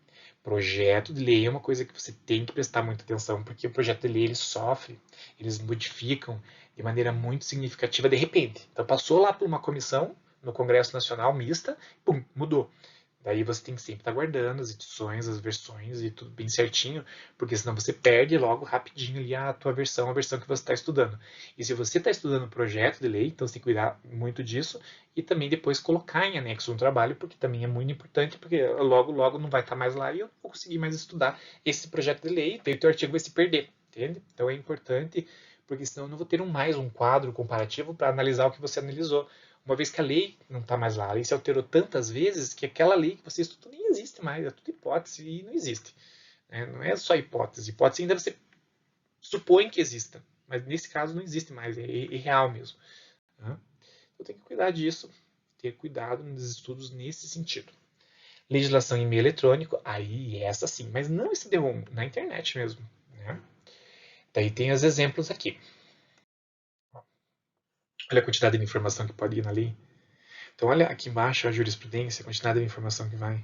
Projeto de lei é uma coisa que você tem que prestar muita atenção, porque o projeto de lei ele sofre, eles modificam de maneira muito significativa de repente. Então passou lá por uma comissão no Congresso Nacional mista, pum, mudou. Daí você tem que sempre estar guardando as edições, as versões e tudo bem certinho, porque senão você perde logo rapidinho ali a tua versão, a versão que você está estudando. E se você está estudando um projeto de lei, então você tem que cuidar muito disso e também depois colocar em anexo no trabalho, porque também é muito importante, porque logo, logo não vai estar mais lá e eu não vou conseguir mais estudar esse projeto de lei, daí o teu artigo vai se perder, entende? Então é importante, porque senão eu não vou ter mais um quadro comparativo para analisar o que você analisou. Uma vez que a lei não está mais lá, a lei se alterou tantas vezes que aquela lei que você estudou nem existe mais, é tudo hipótese e não existe. Não é só hipótese. Hipótese ainda você supõe que exista, mas nesse caso não existe mais, é real mesmo. Tá? Então tem que cuidar disso, ter cuidado nos estudos nesse sentido. Legislação em meio eletrônico, aí essa sim, mas não esse CD-ROM, na internet mesmo. Né? Daí tem os exemplos aqui. Olha a quantidade de informação que pode ir na lei. Então, olha aqui embaixo a jurisprudência, a quantidade de informação que vai.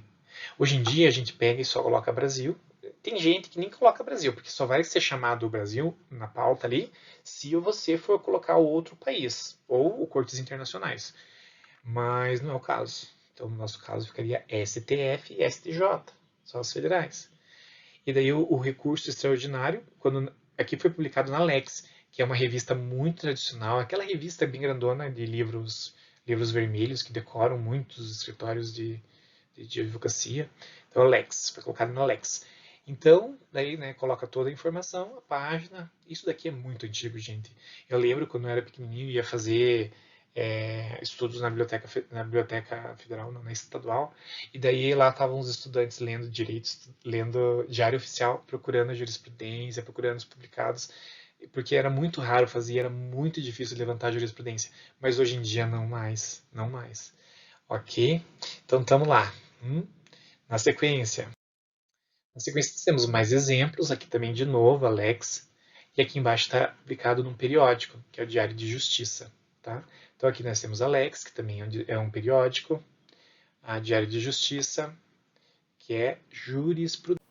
Hoje em dia, a gente pega e só coloca Brasil. Tem gente que nem coloca Brasil, porque só vai ser chamado o Brasil na pauta ali se você for colocar o outro país, ou cortes internacionais. Mas não é o caso. Então, no nosso caso, ficaria STF e STJ, só os federais. E daí o recurso extraordinário, quando aqui foi publicado na Lex, que é uma revista muito tradicional, aquela revista bem grandona de livros vermelhos que decoram muitos escritórios de advocacia. Então, a Lex, foi colocado na Lex. Então, daí, né, coloca toda a informação, a página. Isso daqui é muito antigo, gente. Eu lembro quando eu era pequenininho, ia fazer estudos na biblioteca federal, não, na estadual, e daí lá estavam os estudantes lendo direitos, lendo diário oficial, procurando a jurisprudência, procurando os publicados, porque era muito raro fazer, era muito difícil levantar a jurisprudência, mas hoje em dia não mais, não mais. Ok? Então estamos lá. Na sequência, Na sequência temos mais exemplos, aqui também de novo, Alex, e aqui embaixo está aplicado num periódico, que é o Diário de Justiça. Tá? Então aqui nós temos Alex, que também é um periódico, a Diário de Justiça, que é jurisprudência.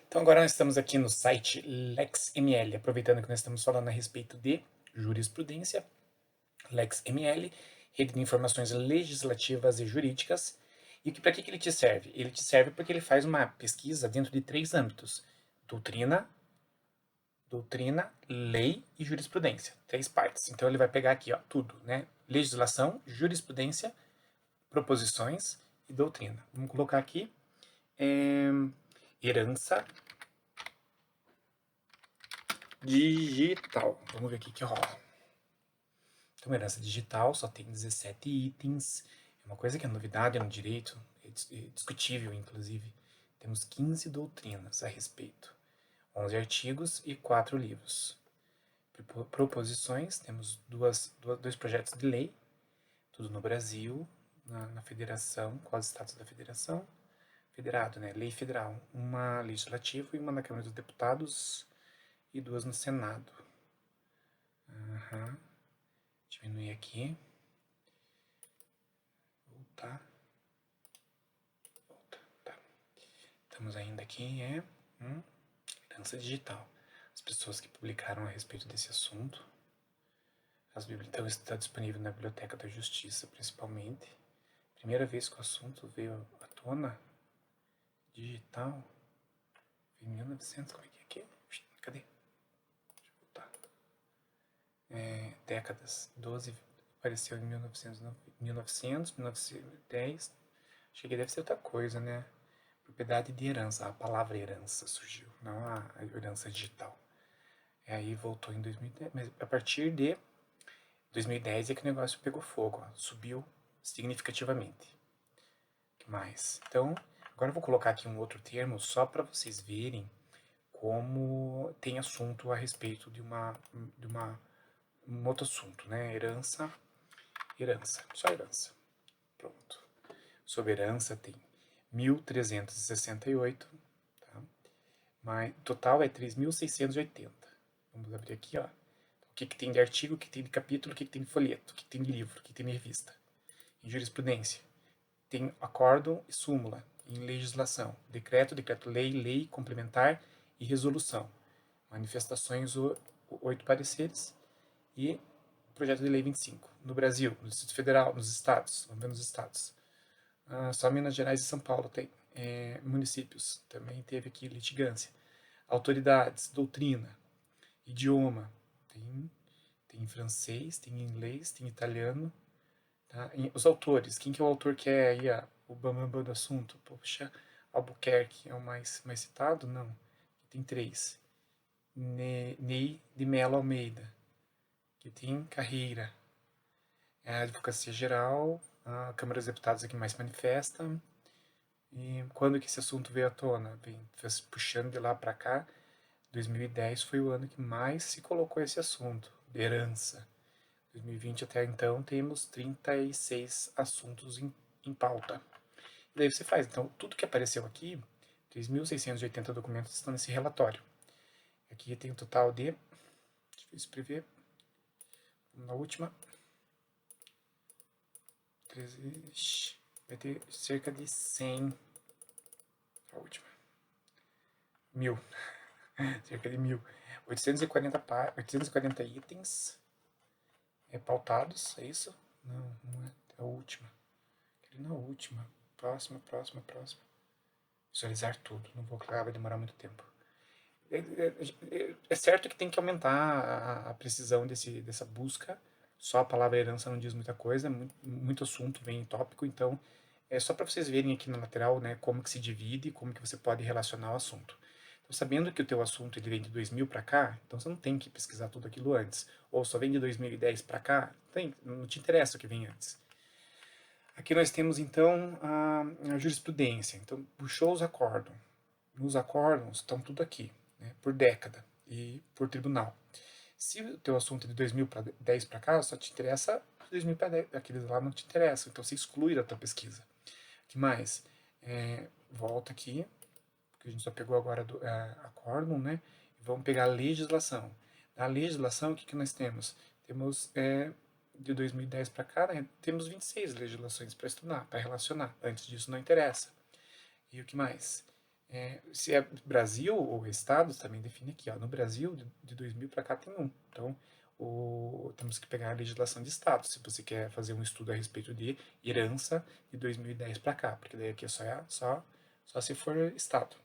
Então agora nós estamos aqui no site LexML, aproveitando que nós estamos falando a respeito de jurisprudência, LexML, Rede de Informações Legislativas e Jurídicas. E para que ele te serve? Ele te serve porque ele faz uma pesquisa dentro de 3 âmbitos: doutrina, lei e jurisprudência. 3 partes. Então ele vai pegar aqui, ó, tudo, né? Legislação, jurisprudência, proposições e doutrina. Vamos colocar aqui herança digital. Vamos ver o que rola. Então, herança digital só tem 17 itens. É uma coisa que é novidade no direito, é discutível, inclusive. Temos 15 doutrinas a respeito, 11 artigos e 4 livros. Proposições, temos dois projetos de lei, tudo no Brasil, na federação, qual os estados da federação? Federado, né? Lei federal, uma legislativa e uma na Câmara dos Deputados e 2 no Senado. Diminuir aqui. Voltar. Tá. Estamos ainda aqui, herança digital. As pessoas que publicaram a respeito desse assunto. Então está disponível na Biblioteca da Justiça, principalmente. Primeira vez que o assunto veio à tona, digital, em 1900, como é que é aqui? Cadê? Deixa eu voltar. Décadas, 12, apareceu em 1900, 1910, acho que deve ser outra coisa, né? Propriedade de herança, a palavra herança surgiu, não a herança digital. E aí voltou em 2010, mas a partir de 2010 é que o negócio pegou fogo, ó, subiu significativamente. O que mais? Então, agora eu vou colocar aqui um outro termo só para vocês verem como tem assunto a respeito de um outro assunto, né? Herança, só herança. Pronto. Sobre herança tem 1.368, tá? Mas total é 3.680. Vamos abrir aqui, ó. O que tem de artigo, o que tem de capítulo, o que tem de folheto, o que tem de livro, o que tem de revista. Em jurisprudência, tem acórdão e súmula. Em legislação, decreto, decreto-lei, lei complementar e resolução. Manifestações, 8 pareceres e projeto de lei 25. No Brasil, no Distrito Federal, nos estados, vamos ver nos estados. Só Minas Gerais e São Paulo tem. Municípios, também teve aqui litigância. Autoridades, doutrina, idioma, tem francês, tem inglês, tem italiano. Tá? Os autores, quem que é o autor que é aí, o bambambam do assunto? Poxa, Albuquerque é o mais citado? Não. Tem 3. Ney de Mello Almeida, que tem carreira. A Advocacia Geral, a Câmara dos Deputados é que mais manifesta. E quando que esse assunto veio à tona? Vem puxando de lá para cá. 2010 foi o ano que mais se colocou esse assunto, de herança. 2020 até então temos 36 assuntos em pauta. E daí você faz. Então, tudo que apareceu aqui, 3.680 documentos estão nesse relatório. Aqui tem um total de, deixa eu escrever, na última, vai ter cerca de 100, a última, 1.000, cerca de 1.000, 840 itens pautados, é isso? Não é a última. Queria na última. Próxima. Visualizar tudo. Não vou clicar, vai demorar muito tempo. É certo que tem que aumentar a precisão dessa busca. Só a palavra herança não diz muita coisa, muito assunto vem em tópico, então é só para vocês verem aqui na lateral, né, como que se divide, como que você pode relacionar o assunto. Então, sabendo que o teu assunto ele vem de 2000 para cá, então você não tem que pesquisar tudo aquilo antes. Ou só vem de 2010 para cá, não te interessa o que vem antes. Aqui nós temos, então, a jurisprudência. Então, puxou os acórdãos. Nos acórdãos estão tudo aqui, né, por década e por tribunal. Se o teu assunto é de 2010 para cá, só te interessa 2000 para 10, aqueles lá não te interessam, então você exclui da tua pesquisa. O que mais? Volta aqui. porque a gente só pegou agora acórdão, né? Vamos pegar a legislação. Na legislação, o que nós temos? Temos, de 2010 para cá, né, temos 26 legislações para estudar, para relacionar. Antes disso não interessa. E o que mais? Se é Brasil ou estados, também define aqui. Ó, no Brasil, de 2000 para cá tem um. Então, temos que pegar a legislação de estado, se você quer fazer um estudo a respeito de herança de 2010 para cá, porque daí aqui é só se for estado.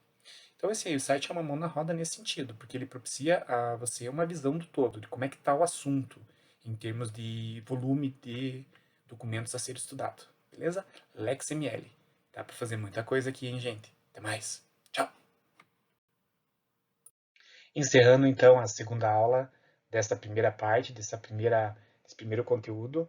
Então, o site é uma mão na roda nesse sentido, porque ele propicia a você uma visão do todo, de como é que está o assunto, em termos de volume de documentos a ser estudado. Beleza? LexML. Dá para fazer muita coisa aqui, hein, gente? Até mais. Tchau! Encerrando, então, a segunda aula dessa primeira parte, desse primeiro conteúdo,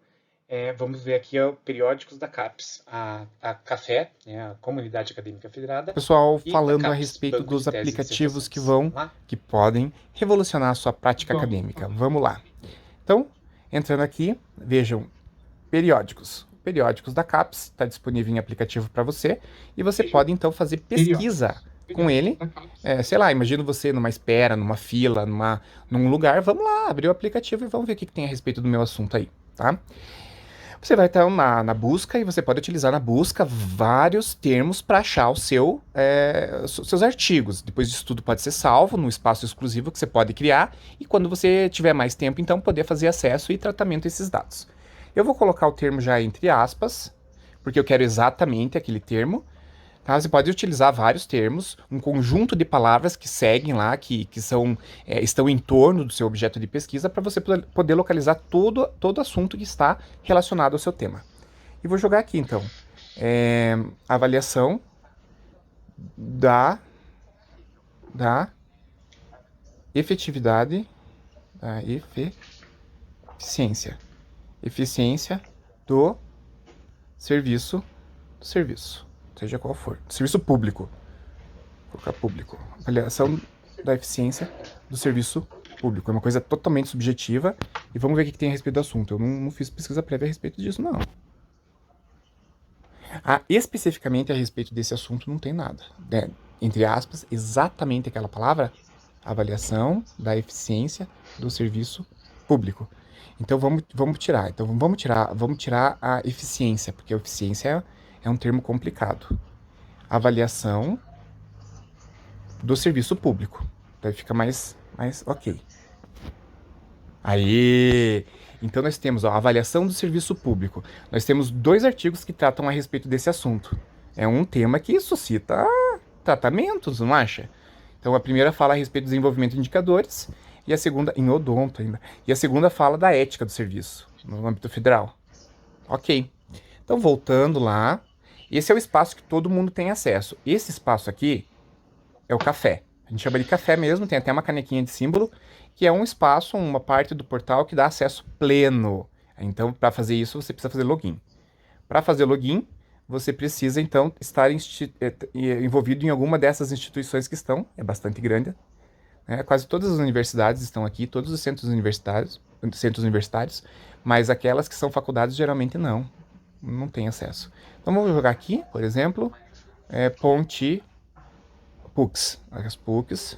vamos ver aqui periódicos da CAPES, a CAFE, né, a Comunidade Acadêmica Federada. Pessoal, falando a respeito dos aplicativos que podem revolucionar a sua prática acadêmica. Vamos lá. Então, entrando aqui, vejam, periódicos. Periódicos da CAPES, está disponível em aplicativo para você, e você pode então fazer pesquisa com ele. Sei lá, imagina você numa espera, numa fila, num lugar, vamos lá, abrir o aplicativo e vamos ver o que tem a respeito do meu assunto aí, tá? Você vai estar na busca e você pode utilizar na busca vários termos para achar seus artigos. Depois disso tudo pode ser salvo no espaço exclusivo que você pode criar, e quando você tiver mais tempo, então, poder fazer acesso e tratamento desses dados. Eu vou colocar o termo já entre aspas, porque eu quero exatamente aquele termo. Tá? Você pode utilizar vários termos, um conjunto de palavras que seguem lá, que estão em torno do seu objeto de pesquisa, para você poder localizar todo assunto que está relacionado ao seu tema. E vou jogar aqui, então, avaliação da efetividade, da eficiência do serviço, seja qual for, serviço público. Vou colocar público. Avaliação da eficiência do serviço público. É uma coisa totalmente subjetiva, e vamos ver o que tem a respeito do assunto. Eu não fiz pesquisa prévia a respeito disso, não. Especificamente a respeito desse assunto não tem nada. Entre aspas, exatamente aquela palavra, avaliação da eficiência do serviço público. Então vamos tirar. Então vamos tirar a eficiência, porque a eficiência é um termo complicado. Avaliação do serviço público. Daí fica mais ok. Aí, então nós temos a avaliação do serviço público. Nós temos 2 artigos que tratam a respeito desse assunto. É um tema que suscita tratamentos, não acha? Então a primeira fala a respeito do desenvolvimento de indicadores, e a segunda, em odonto ainda, e a segunda fala da ética do serviço, no âmbito federal. Ok. Então voltando lá, esse é o espaço que todo mundo tem acesso. Esse espaço aqui é o café. A gente chama de café mesmo, tem até uma canequinha de símbolo, que é um espaço, uma parte do portal que dá acesso pleno. Então, para fazer isso, você precisa fazer login. Para fazer login, você precisa, então, estar envolvido em alguma dessas instituições que estão, é bastante grande. Quase todas as universidades estão aqui, todos os centros universitários, mas aquelas que são faculdades, geralmente não tem acesso. Então, vamos jogar aqui, por exemplo, Ponte PUCs, as PUCs,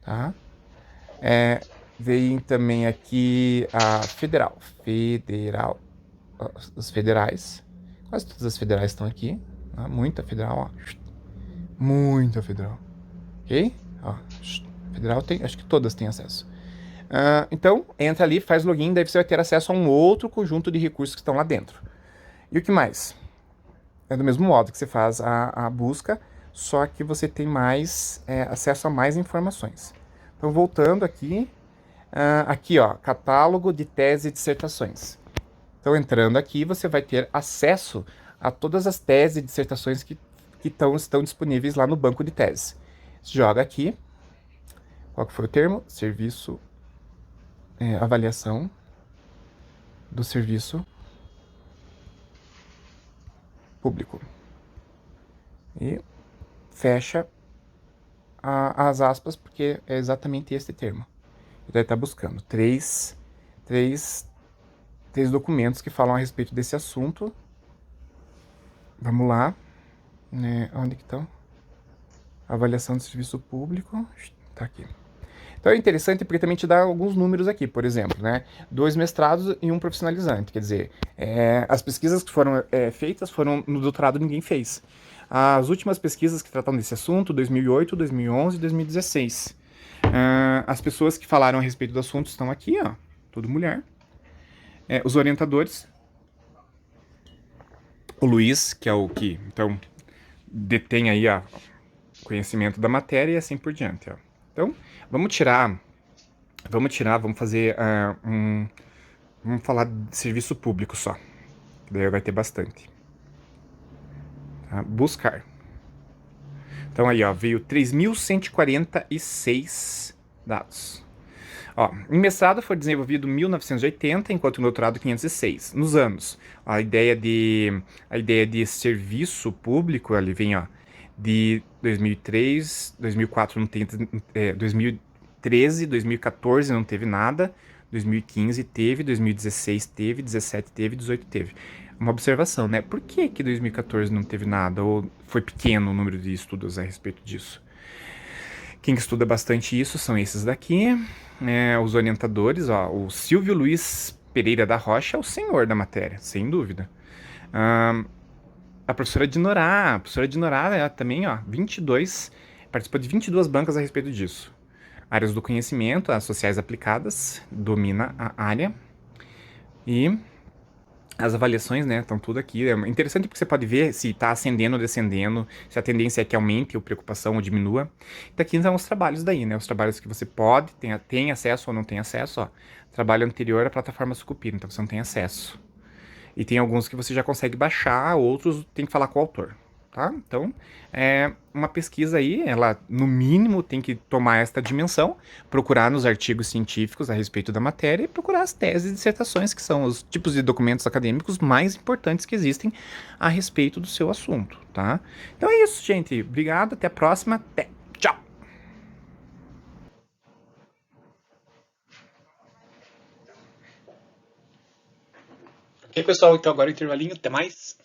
tá? Vem também aqui a federal, os federais, quase todas as federais estão aqui, tá? Muita federal, ok? Federal tem, acho que todas têm acesso. Então, entra ali, faz login, daí você vai ter acesso a um outro conjunto de recursos que estão lá dentro. E o que mais? É do mesmo modo que você faz a busca, só que você tem mais acesso a mais informações. Então, voltando aqui, aqui, ó, catálogo de tese e dissertações. Então, entrando aqui, você vai ter acesso a todas as teses e dissertações que estão disponíveis lá no banco de teses. Você joga aqui, qual que foi o termo? Serviço, avaliação do serviço público. E fecha as aspas, porque é exatamente esse termo. Ele deve estar buscando três documentos que falam a respeito desse assunto. Vamos lá. Onde que estão? Avaliação do serviço público. Tá aqui. Então é interessante porque também te dá alguns números aqui, por exemplo, né? 2 mestrados e um profissionalizante. Quer dizer, as pesquisas que foram feitas foram no doutorado ninguém fez. As últimas pesquisas que tratam desse assunto, 2008, 2011 e 2016. As pessoas que falaram a respeito do assunto estão aqui, ó, tudo mulher. Os orientadores, o Luiz, que é o que então detém aí o conhecimento da matéria e assim por diante. Ó. Então, vamos fazer vamos falar de serviço público só, que daí vai ter bastante. Tá? Buscar. Então aí, ó, veio 3.146 dados. Ó, em mestrado foi desenvolvido em 1980, enquanto no doutorado 506. Nos anos, a ideia de serviço público, ali vem, ó, de 2003, 2004 não tem, 2013, 2014 não teve nada, 2015 teve, 2016 teve, 17 teve, 18 teve. Uma observação, né? Por que 2014 não teve nada? Ou foi pequeno o número de estudos a respeito disso? Quem estuda bastante isso são esses daqui, os orientadores, ó, o Silvio Luiz Pereira da Rocha é o senhor da matéria, sem dúvida. A professora Dinorá, também, ó, 22, participou de 22 bancas a respeito disso. Áreas do conhecimento, as sociais aplicadas, domina a área. E as avaliações, né, estão tudo aqui. É interessante porque você pode ver se está ascendendo ou descendendo, se a tendência é que aumente ou preocupação ou diminua. E daqui estão os trabalhos daí, né, os trabalhos que você pode, tem acesso ou não tem acesso, ó. Trabalho anterior à plataforma Sucupira, então você não tem acesso. E tem alguns que você já consegue baixar, outros tem que falar com o autor. Tá? Então, uma pesquisa aí, ela no mínimo tem que tomar esta dimensão, procurar nos artigos científicos a respeito da matéria e procurar as teses e dissertações, que são os tipos de documentos acadêmicos mais importantes que existem a respeito do seu assunto, tá? Então é isso, gente. Obrigado, até a próxima. Até. Tchau! Ok, pessoal, então agora o intervalinho, até mais.